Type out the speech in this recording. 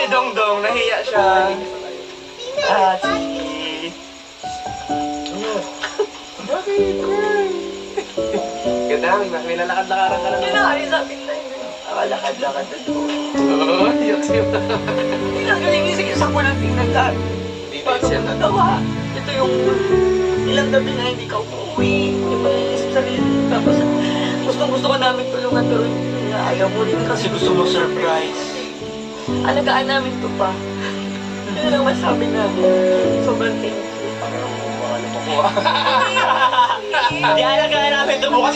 si Dongdong, nahiya siya. Ati. Ganda, may lalakad-lakaran ka lang. Yun na, ayun sabi na yun. Lakad-lakad na doon. Oo, hiyak siya. Pinagaling sige sa kulang tingnan lahat. Paano siya mo nagawa? Ito yung ilang gabi na hindi ka umuwi. Hindi mo naisip sarili. Tapos gusto ko namin tulungan pero ayaw mo rin kasi gusto mo surprise. Alagaan namin to pa. Yun lang masabi namin. Sobrang thank you. Parang mga lumakuha. Di alagaan namin to bukas.